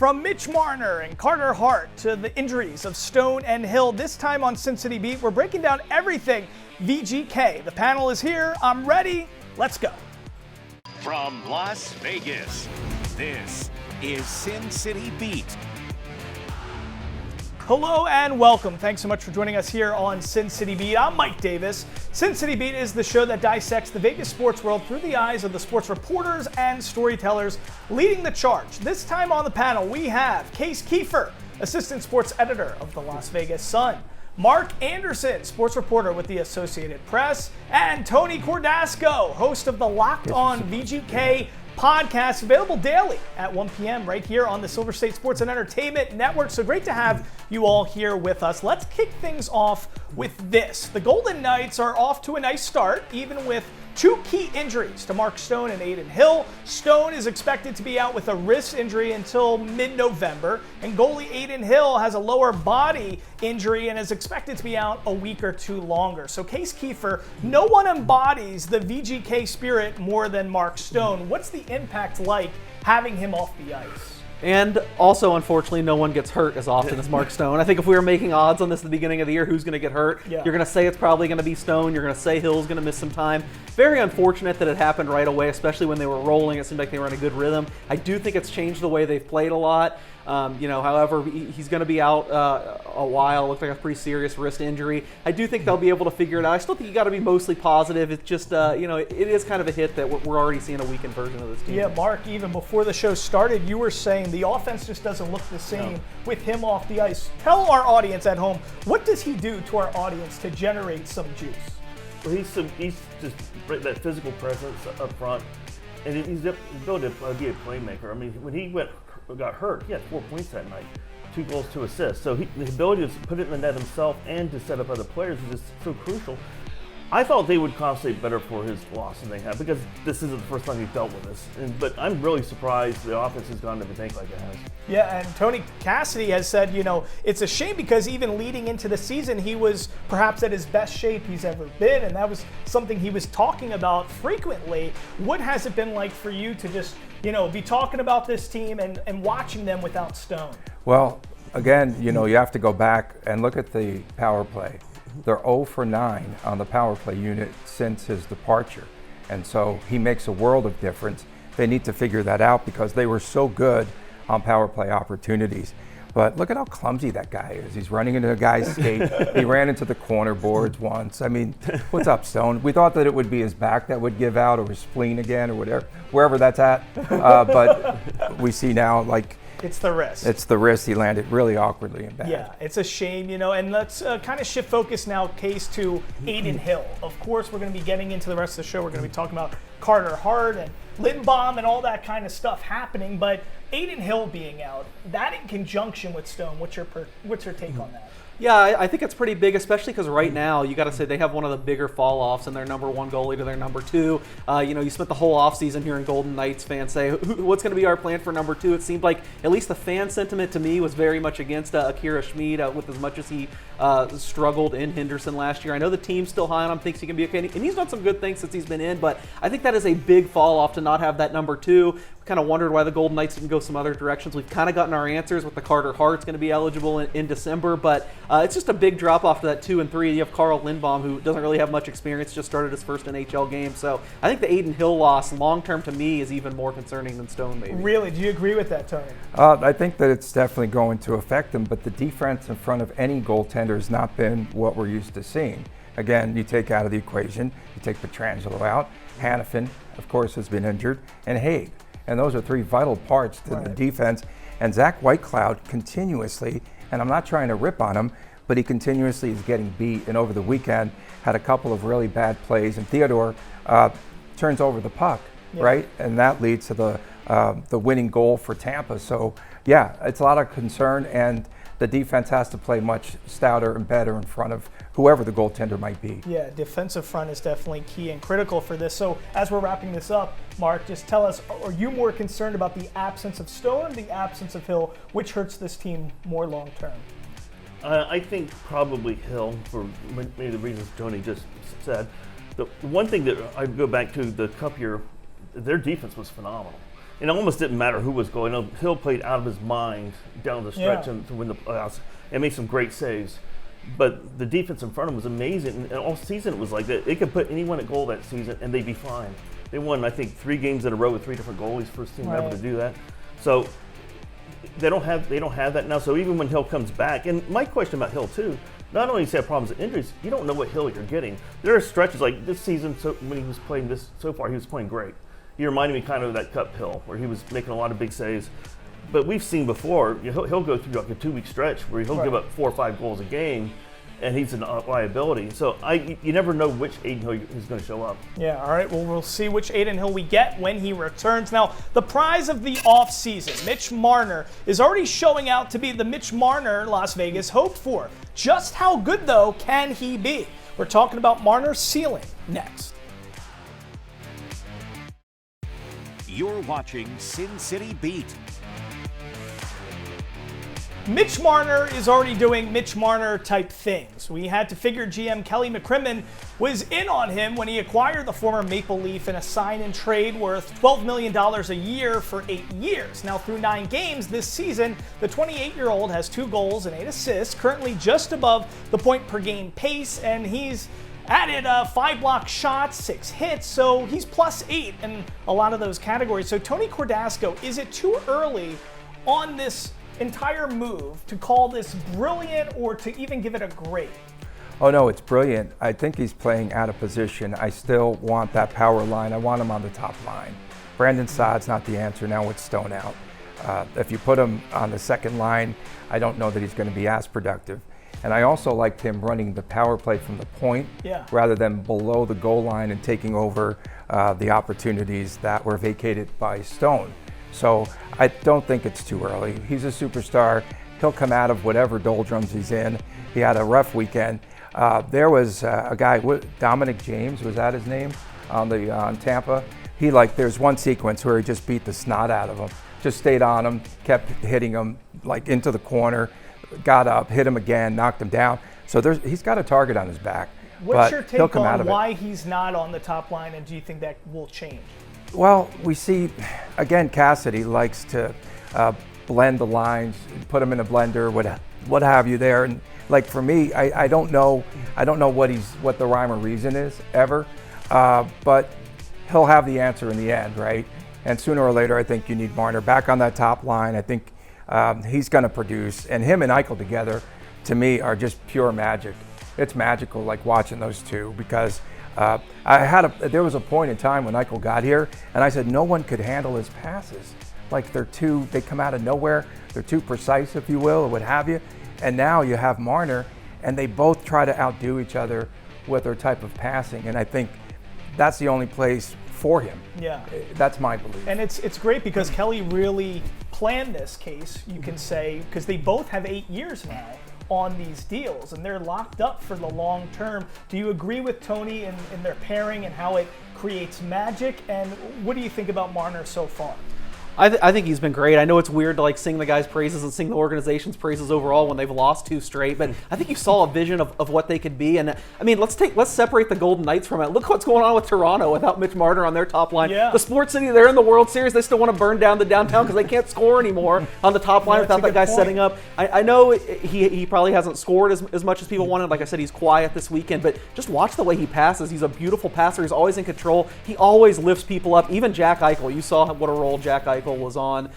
From Mitch Marner and Carter Hart to the injuries of Stone and Hill, this time on Sin City Beat, we're breaking down everything VGK. The panel is here. I'm ready. Let's go. From Las Vegas, this is Sin City Beat. Hello and welcome. Thanks so much for joining us here on Sin City Beat. I'm Mike Davis. Sin City Beat is the show that dissects the Vegas sports world through the eyes of the sports reporters and storytellers leading the charge. This time on the panel, we have Case Kiefer, assistant sports editor of the Las Vegas Sun, Mark Anderson, sports reporter with the Associated Press, and Tony Cordasco, host of the Locked On VGK podcast, available daily at 1 p.m. right here on the Silver State Sports and Entertainment Network. So great to have you all here with us. Let's kick things off with this. The Golden Knights are off to a nice start, even with two key injuries to Mark Stone and Adin Hill. Stone is expected to be out with a wrist injury until mid-November, and goalie Adin Hill has a lower body injury and is expected to be out a week or two longer. So Case Kiefer, no one embodies the VGK spirit more than Mark Stone. What's the impact like having him off the ice? And also, unfortunately, no one gets hurt as often as Mark Stone. I think if we were making odds on this at the beginning of the year, who's going to get hurt? Yeah. You're going to say it's probably going to be Stone. You're going to say Hill's going to miss some time. Very unfortunate that it happened right away, especially when they were rolling. It seemed like they were in a good rhythm. I do think it's changed the way they've played a lot. However, he's going to be out a while. Looks like a pretty serious wrist injury. I do think they'll be able to figure it out. I still think you got to be mostly positive. It's just, it is kind of a hit that we're already seeing a weakened version of this team. Yeah, Mark, even before the show started, you were saying the offense just doesn't look the same with him off the ice. Tell our audience at home, what does he do to our audience to generate some juice? Well, he's just that physical presence up front, and he's able to be a playmaker. I mean, when he got hurt, he had 4 points that night, 2 goals, 2 assists. So the ability to put it in the net himself and to set up other players is just so crucial. I thought they would compensate better for his loss than they have, because this isn't the first time he's dealt with this. But I'm really surprised the offense has gone to the tank like it has. Yeah, and Tony Cassidy has said, it's a shame because even leading into the season, he was perhaps at his best shape he's ever been, and that was something he was talking about frequently. What has it been like for you to just, be talking about this team and watching them without Stone? Well, again, you have to go back and look at the power play. They're 0 for 9 on the power play unit since his departure. And so he makes a world of difference. They need to figure that out because they were so good on power play opportunities. But look at how clumsy that guy is. He's running into a guy's skate. He ran into the corner boards once. I mean, what's up, Stone? We thought that it would be his back that would give out, or his spleen again, or whatever, wherever that's at. But we see now, it's the wrist. It's the wrist. He landed really awkwardly and bad. Yeah, it's a shame, and let's kind of shift focus now, Case, to Adin Hill. Of course, we're going to be getting into the rest of the show. We're going to be talking about Carter Hart and Lindbaum and all that kind of stuff happening, but Adin Hill being out, that in conjunction with Stone, what's your take on that? Yeah, I think it's pretty big, especially because right now, you got to say they have one of the bigger fall-offs in their number one goalie to their number two. You spent the whole offseason hearing Golden Knights fans say, what's going to be our plan for number two? It seemed like at least the fan sentiment to me was very much against Akira Schmid, with as much as he struggled in Henderson last year. I know the team's still high on him, thinks he can be okay, and he's done some good things since he's been in, but I think that is a big fall-off to not have that number two. We kind of wondered why the Golden Knights didn't go some other directions. We've kind of gotten our answers with the Carter Hart's going to be eligible in December, but it's just a big drop-off to that 2 and 3. You have Carl Lindbaum, who doesn't really have much experience, just started his first NHL game. So I think the Adin Hill loss, long-term to me, is even more concerning than Stone, maybe. Really? Do you agree with that, Tony? I think that it's definitely going to affect them, but the defense in front of any goaltender has not been what we're used to seeing. Again, you take out of the equation, you take Pietrangelo out, Hannafin, of course, has been injured, and Haig. And those are 3 vital parts to the defense. And Zach Whitecloud continuously, and I'm not trying to rip on him, but he continuously is getting beat. And over the weekend, had a couple of really bad plays. And Theodore turns over the puck, right? And that leads to the winning goal for Tampa. So, yeah, it's a lot of concern. And the defense has to play much stouter and better in front of whoever the goaltender might be. Yeah, defensive front is definitely key and critical for this. So as we're wrapping this up, Mark, just tell us, are you more concerned about the absence of Stone or the absence of Hill? Which hurts this team more long term? I think probably Hill, for many of the reasons Tony just said. The one thing that I go back to the Cup year, their defense was phenomenal. And it almost didn't matter who was going. Hill played out of his mind down the stretch Yeah. and to win the playoffs and made some great saves. But the defense in front of him was amazing. And all season it was like that. It could put anyone at goal that season and they'd be fine. They won, I think, 3 games in a row with 3 different goalies. First team ever to do that. So they don't have that now. So even when Hill comes back, and my question about Hill too, not only does he have problems with injuries, you don't know what Hill you're getting. There are stretches like this season. So when he was playing this so far, he was playing great. He reminded me kind of that Cup Hill where he was making a lot of big saves. But we've seen before, he'll go through like a 2-week stretch where he'll give up 4 or 5 goals a game, and he's a liability. So you never know which Adin Hill is going to show up. Yeah, all right. Well, we'll see which Adin Hill we get when he returns. Now, the prize of the offseason, Mitch Marner, is already showing out to be the Mitch Marner Las Vegas hoped for. Just how good, though, can he be? We're talking about Marner's ceiling next. You're watching Sin City Beat. Mitch Marner is already doing Mitch Marner type things. We had to figure GM Kelly McCrimmon was in on him when he acquired the former Maple Leaf in a sign and trade worth $12 million a year for 8 years. Now through 9 games this season, the 28-year-old has 2 goals and 8 assists, currently just above the point per game pace, and he's added 5 block shots, 6 hits, so he's +8 in a lot of those categories. So Tony Cordasco, is it too early on this entire move to call this brilliant or to even give it a grade? Oh no, it's brilliant. I think he's playing out of position. I still want that power line. I want him on the top line. Brandon Saad's not the answer now with Stone out. If you put him on the second line, I don't know that he's going to be as productive. And I also liked him running the power play from the point rather than below the goal line and taking over the opportunities that were vacated by Stone. So I don't think it's too early. He's a superstar. He'll come out of whatever doldrums he's in. He had a rough weekend. There was a guy, Dominic James, was that his name, on Tampa? There's one sequence where he just beat the snot out of him. Just stayed on him, kept hitting him like into the corner, got up, hit him again, knocked him down. So he's got a target on his back. What's your take on why he's not on the top line, and do you think that will change? Well, we see, again, Cassidy likes to blend the lines, put them in a blender, what have you there. And like for me, I don't know what the rhyme or reason is ever, but he'll have the answer in the end, right? And sooner or later, I think you need Marner back on that top line. I think he's going to produce, and him and Eichel together, to me, are just pure magic. It's magical, like watching those two, because there was a point in time when Eichel got here, and I said no one could handle his passes. Like they come out of nowhere. They're too precise, if you will, or what have you. And now you have Marner, and they both try to outdo each other with their type of passing. And I think that's the only place for him. Yeah. That's my belief. And it's great because Kelly really planned this case, you can say, because they both have 8 years now on these deals, and they're locked up for the long term. Do you agree with Tony in their pairing and how it creates magic? And what do you think about Marner so far? I think he's been great. I know it's weird to like sing the guy's praises and sing the organization's praises overall when they've lost 2 straight, but I think you saw a vision of what they could be. And I mean, let's separate the Golden Knights from it. Look what's going on with Toronto without Mitch Marner on their top line. Yeah. The Sports City, they're in the World Series. They still want to burn down the downtown because they can't score anymore on the top line without that guy setting up. I know he probably hasn't scored as much as people wanted. Like I said, he's quiet this weekend, but just watch the way he passes. He's a beautiful passer. He's always in control. He always lifts people up. Even Jack Eichel, you saw what a role Jack Eichel was on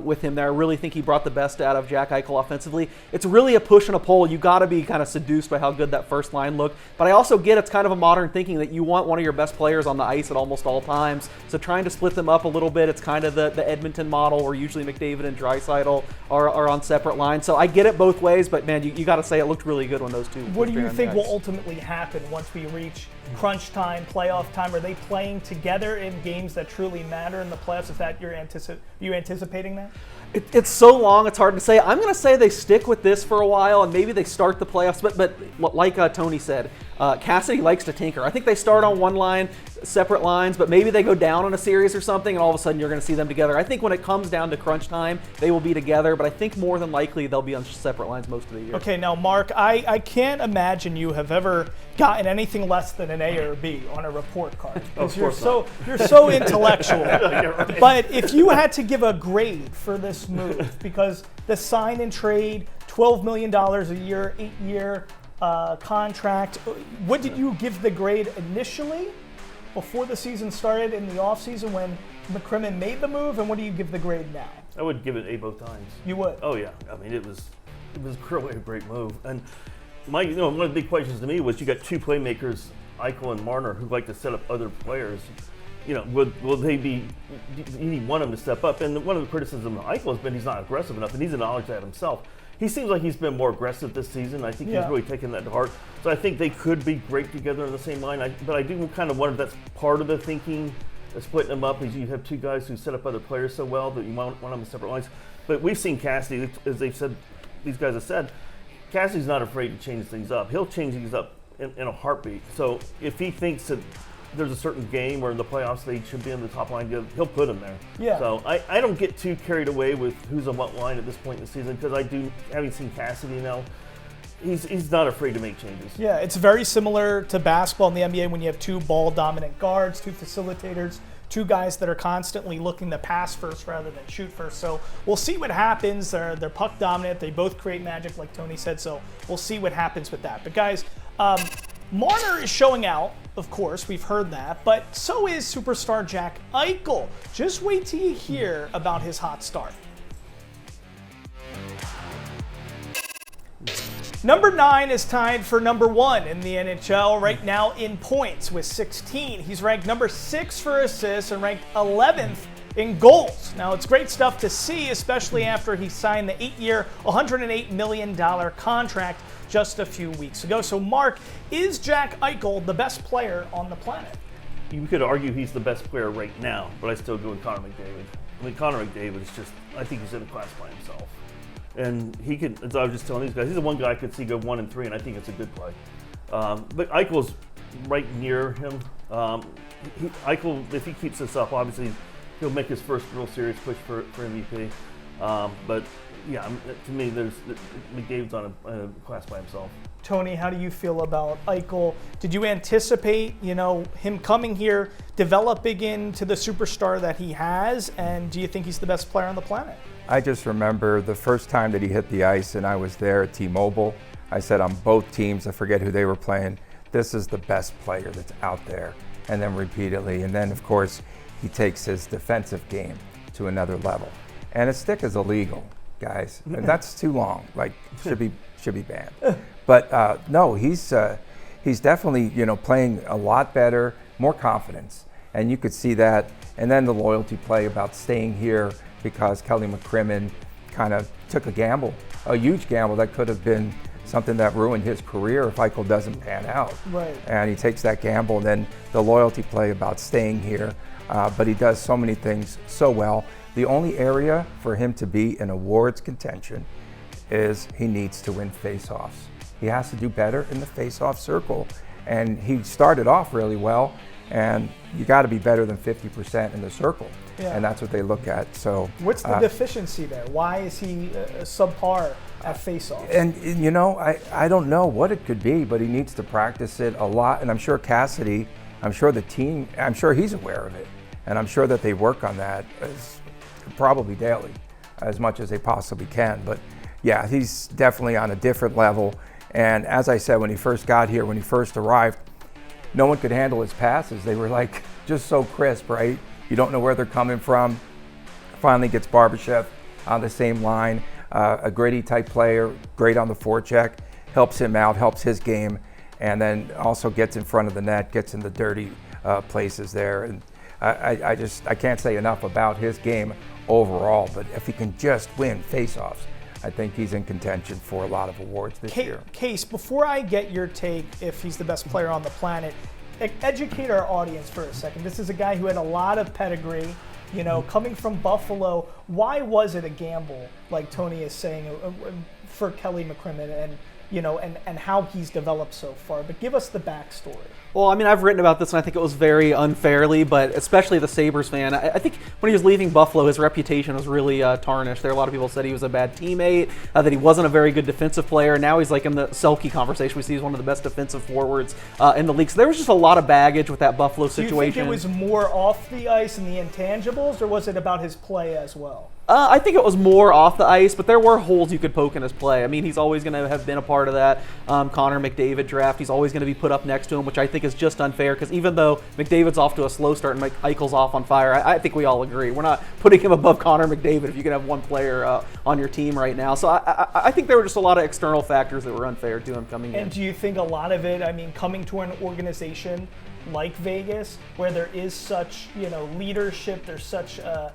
with him there. I really think he brought the best out of Jack Eichel offensively. It's really a push and a pull. You got to be kind of seduced by how good that first line looked. But I also get it's kind of a modern thinking that you want one of your best players on the ice at almost all times. So trying to split them up a little bit, it's kind of the Edmonton model where usually McDavid and Draisaitl are on separate lines. So I get it both ways, but man, you got to say it looked really good when those two. What do you think will ultimately happen once we reach crunch time, playoff time? Are they playing together in games that truly matter in the playoffs? Is that you anticipating that? It's so long, it's hard to say. I'm going to say they stick with this for a while, and maybe they start the playoffs. But like Tony said, Cassidy likes to tinker. I think they start on one line, separate lines, but maybe they go down on a series or something, and all of a sudden you're going to see them together. I think when it comes down to crunch time, they will be together, but I think more than likely they'll be on separate lines most of the year. Okay, now Mark, I can't imagine you have ever gotten anything less than an A or a B on a report card because you're so intellectual. Right. But if you had to give a grade for this move, because the sign and trade, $12 million a year, 8-year contract, what did you give the grade initially before the season started in the offseason when McCrimmon made the move, and what do you give the grade now? I would give it A both times. You would? Oh yeah. I mean, it was clearly a great move. And one of the big questions to me was you got two playmakers, Eichel and Marner, who like to set up other players. Will they be? You need one of them to step up. And one of the criticisms of Eichel has been he's not aggressive enough, and he's acknowledged that himself. He seems like he's been more aggressive this season. I think he's really taken that to heart. So I think they could be great together on the same line. But I do kind of wonder if that's part of the thinking of splitting them up, is you have two guys who set up other players so well that you want them on separate lines. But we've seen Cassidy, as they've said, these guys have said, Cassidy's not afraid to change things up. He'll change things up in a heartbeat. So if he thinks that there's a certain game where in the playoffs they should be on the top line, he'll put them there. Yeah. So I don't get too carried away with who's on what line at this point in the season, because having seen Cassidy now, he's not afraid to make changes. Yeah, it's very similar to basketball in the NBA when you have two ball-dominant guards, two facilitators, two guys that are constantly looking to pass first rather than shoot first. So we'll see what happens. They're puck dominant. They both create magic, like Tony said. So we'll see what happens with that. But guys, Marner is showing out, of course, we've heard that, but so is superstar Jack Eichel. Just wait till you hear about his hot start. Number 9 is tied for number 1 in the NHL right now in points with 16. He's ranked number 6 for assists and ranked 11th in goals. Now, it's great stuff to see, especially after he signed the 8-year, $108 million contract just a few weeks ago. So, Mark, is Jack Eichel the best player on the planet? You could argue he's the best player right now, but I still go with Connor McDavid. I mean, Connor McDavid is just, I think he's in a class by himself. And he could, as I was just telling these guys, he's the one guy I could see go 1 and 3, and I think it's a good play. But Eichel's right near him. Eichel, if he keeps this up, obviously he'll make his first real serious push for MVP. But yeah, to me, McDavid's on a class by himself. Tony, how do you feel about Eichel? Did you anticipate, him coming here, developing into the superstar that he has, and do you think he's the best player on the planet? I just remember the first time that he hit the ice, and I was there at T-Mobile. I said on both teams, I forget who they were playing, this is the best player that's out there. And then repeatedly, and then of course, he takes his defensive game to another level. And his stick is illegal, guys. And that's too long. Like, should be banned. But no, he's definitely playing a lot better, more confidence, and you could see that. And then the loyalty play about staying here because Kelly McCrimmon kind of took a gamble, a huge gamble that could have been something that ruined his career if Eichel doesn't pan out. Right. And he takes that gamble, and then the loyalty play about staying here. But he does so many things so well. The only area for him to be in awards contention is he needs to win face-offs. He has to do better in the face-off circle. And he started off really well, and you got to be better than 50% in the circle. Yeah. And that's what they look at. So what's the deficiency there? Why is he subpar at face-offs? And I don't know what it could be, but he needs to practice it a lot. And I'm sure Cassidy, I'm sure the team, I'm sure he's aware of it. And I'm sure that they work on that probably daily, as much as they possibly can. But yeah, he's definitely on a different level. And as I said, when he first got here, when he first arrived, no one could handle his passes. They were like just so crisp, right? You don't know where they're coming from. Finally gets Barbashev on the same line. A gritty type player, great on the forecheck, helps him out, helps his game, and then also gets in front of the net, gets in the dirty places there. And I can't say enough about his game overall, but if he can just win faceoffs, I think he's in contention for a lot of awards this year. Case, before I get your take if he's the best player on the planet, educate our audience for a second. This is a guy who had a lot of pedigree, coming from Buffalo. Why was it a gamble, like Tony is saying, for Kelly McCrimmon? And, and how he's developed so far. But give us the backstory. Well, I mean, I've written about this, and I think it was very unfairly, but especially the Sabres fan. I think when he was leaving Buffalo, his reputation was really tarnished. There, a lot of people said he was a bad teammate, that he wasn't a very good defensive player. Now he's like in the Selke conversation. We see he's one of the best defensive forwards in the league. So there was just a lot of baggage with that Buffalo situation. Do you think it was more off the ice and the intangibles, or was it about his play as well? I think it was more off the ice, but there were holes you could poke in his play. I mean, he's always going to have been a part of that Connor McDavid draft. He's always going to be put up next to him, which I think is just unfair, because even though McDavid's off to a slow start and Eichel's off on fire, I think we all agree. We're not putting him above Connor McDavid if you can have one player on your team right now. So I think there were just a lot of external factors that were unfair to him coming in. And do you think a lot of it, I mean, coming to an organization like Vegas, where there is such, leadership, there's such a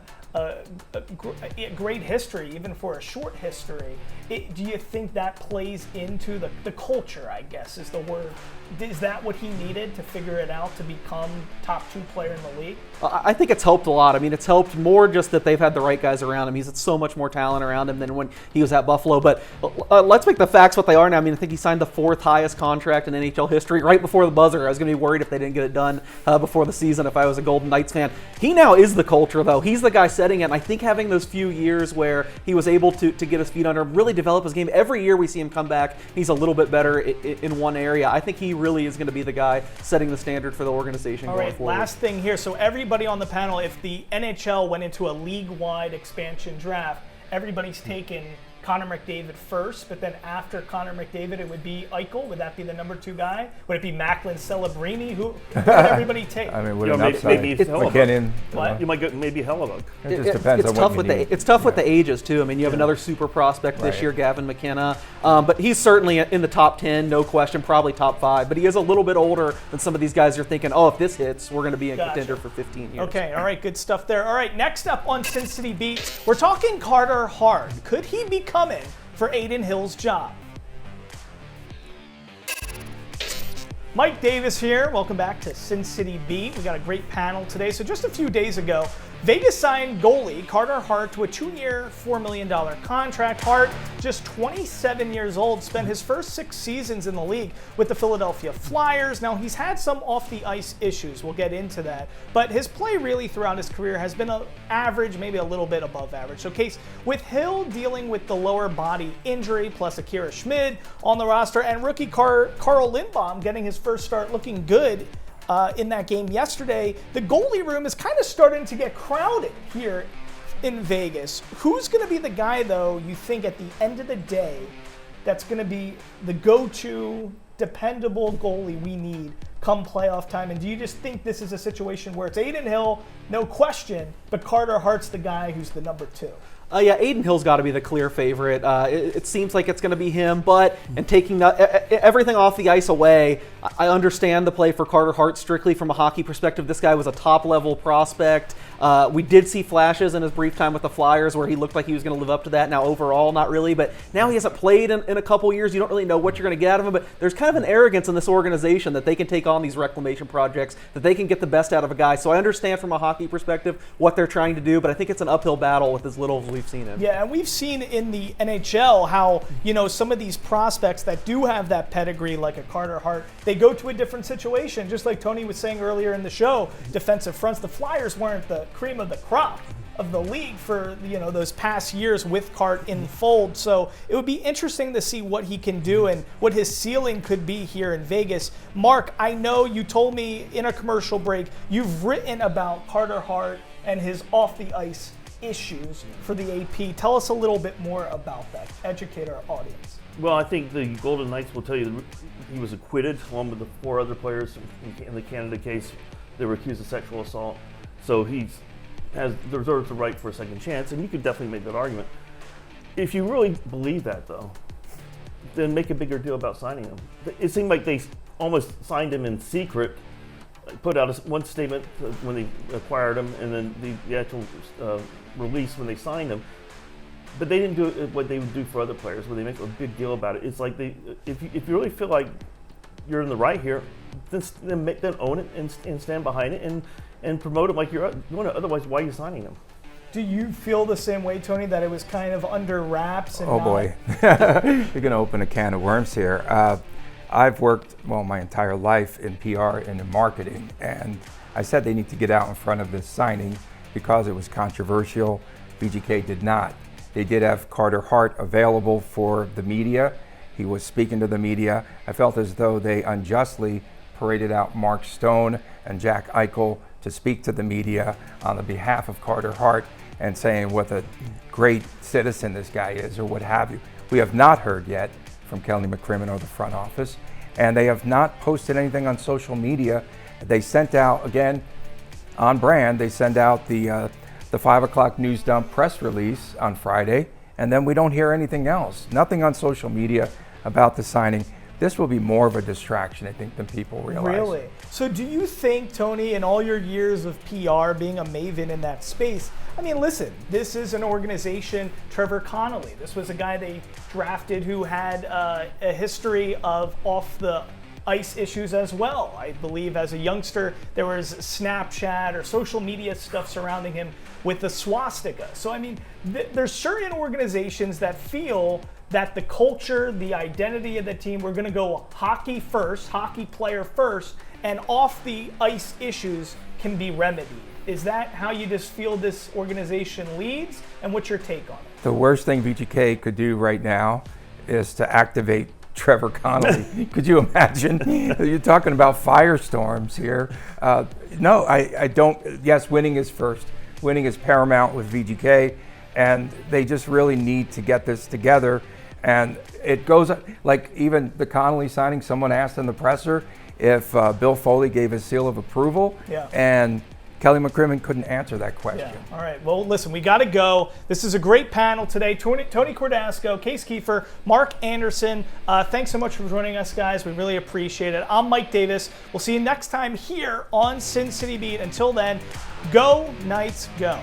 great history, even for a short history. Do you think that plays into the culture, I guess, is the word? Is that what he needed to figure it out to become top 2 player in the league? I think it's helped a lot. I mean, it's helped more just that they've had the right guys around him. He's had so much more talent around him than when he was at Buffalo. But let's make the facts what they are now. I mean, I think he signed the 4th highest contract in NHL history right before the buzzer. I was going to be worried if they didn't get it done before the season if I was a Golden Knights fan. He now is the culture, though. He's the guy setting it. And I think having those few years where he was able to get his feet under him, really develop his game. Every year we see him come back, he's a little bit better in one area. I think he really is going to be the guy setting the standard for the organization going forward. Last thing here. So everybody on the panel, if the NHL went into a league-wide expansion draft, everybody's taken Connor McDavid first, but then after Connor McDavid, it would be Eichel. Would that be the number 2 guy? Would it be Macklin Celebrini? Who would everybody take? I mean, with an upside. Maybe McKinnon. What? You might go maybe Hellebuyck. It just depends on what you need. It's tough with the ages, too. I mean, you have another super prospect this year, Gavin McKenna. But he's certainly in the top 10, no question, probably top 5. But he is a little bit older than some of these guys are thinking, if this hits, we're going to be in contender for 15 years. Okay, all right, good stuff there. All right, next up on Sin City Beat, we're talking Carter Hart. Could he be coming for Adin Hill's job? Mike Davis here. Welcome back to Sin City Beat. We got a great panel today. So just a few days ago, Vegas signed goalie Carter Hart to a 2-year, $4 million contract. Hart, just 27 years old, spent his first 6 seasons in the league with the Philadelphia Flyers. Now, he's had some off-the-ice issues. We'll get into that. But his play really throughout his career has been average, maybe a little bit above average. So, case with Hill dealing with the lower body injury, plus Akira Schmid on the roster, and rookie Carl Lindbaum getting his first start looking good in that game yesterday, the goalie room is kind of starting to get crowded here in Vegas. Who's going to be the guy, though, you think at the end of the day, that's going to be the go-to, dependable goalie we need come playoff time? And do you just think this is a situation where it's Adin Hill, no question, but Carter Hart's the guy who's the number 2? Yeah, Adin Hill's got to be the clear favorite. It seems like it's going to be him, but taking everything off the ice away, I understand the play for Carter Hart strictly from a hockey perspective. This guy was a top-level prospect. We did see flashes in his brief time with the Flyers where he looked like he was going to live up to that. Now, overall, not really, but now he hasn't played in a couple years. You don't really know what you're going to get out of him, but there's kind of an arrogance in this organization that they can take on these reclamation projects, that they can get the best out of a guy. So I understand from a hockey perspective what they're trying to do, but I think it's an uphill battle with as little as we've seen him. Yeah, and we've seen in the NHL how, some of these prospects that do have that pedigree, like a Carter Hart, they go to a different situation. Just like Tony was saying earlier in the show, defensive fronts, the Flyers weren't the cream of the crop of the league for those past years with Cart in the fold. So it would be interesting to see what he can do and what his ceiling could be here in Vegas. Mark, I know you told me in a commercial break you've written about Carter Hart and his off the ice issues for the AP. Tell us a little bit more about that. Educate our audience. Well, I think the Golden Knights will tell you that he was acquitted, along with the 4 other players in the Canada case. They were accused of sexual assault. So he deserves the right for a second chance, and you could definitely make that argument. If you really believe that, though, then make a bigger deal about signing him. It seemed like they almost signed him in secret, put out one statement when they acquired him, and then the actual release when they signed him. But they didn't do what they would do for other players, where they make a big deal about it. It's like if you really feel like you're in the right here, then own it and stand behind it and promote it like you're doing it. Otherwise, why are you signing him? Do you feel the same way, Tony, that it was kind of under wraps? And Oh boy, you're going to open a can of worms here. I've worked, my entire life in PR and in marketing, and I said they need to get out in front of this signing because it was controversial. VGK did not. They did have Carter Hart available for the media. He was speaking to the media. I felt as though they unjustly paraded out Mark Stone and Jack Eichel to speak to the media on the behalf of Carter Hart and saying what a great citizen this guy is or what have you. We have not heard yet from Kelly McCrimmon or the front office, and they have not posted anything on social media. They sent out, again, on brand, they send out the 5 o'clock news dump press release on Friday, and then we don't hear anything else. Nothing on social media about the signing. This will be more of a distraction, I think, than people realize. Really? So do you think, Tony, in all your years of PR, being a maven in that space, I mean, listen, this is an organization, Trevor Connolly. This was a guy they drafted who had a history of off the ice issues as well. I believe as a youngster, there was Snapchat or social media stuff surrounding him with the swastika. So, I mean, there's certain organizations that feel that the culture, the identity of the team, we're going to go hockey first, hockey player first, and off the ice issues can be remedied. Is that how you just feel this organization leads? And what's your take on it? The worst thing VGK could do right now is to activate Trevor Connolly. Could you imagine? You're talking about firestorms here. No, I don't. Yes, winning is first. Winning is paramount with VGK, and they just really need to get this together. And it goes like even the Connolly signing, someone asked in the presser if Bill Foley gave his seal of approval, and Kelly McCrimmon couldn't answer that question. Yeah. All right. Well, listen, we got to go. This is a great panel today. Tony Cordasco, Case Kiefer, Mark Anderson. Thanks so much for joining us, guys. We really appreciate it. I'm Mike Davis. We'll see you next time here on Sin City Beat. Until then, go Knights, go.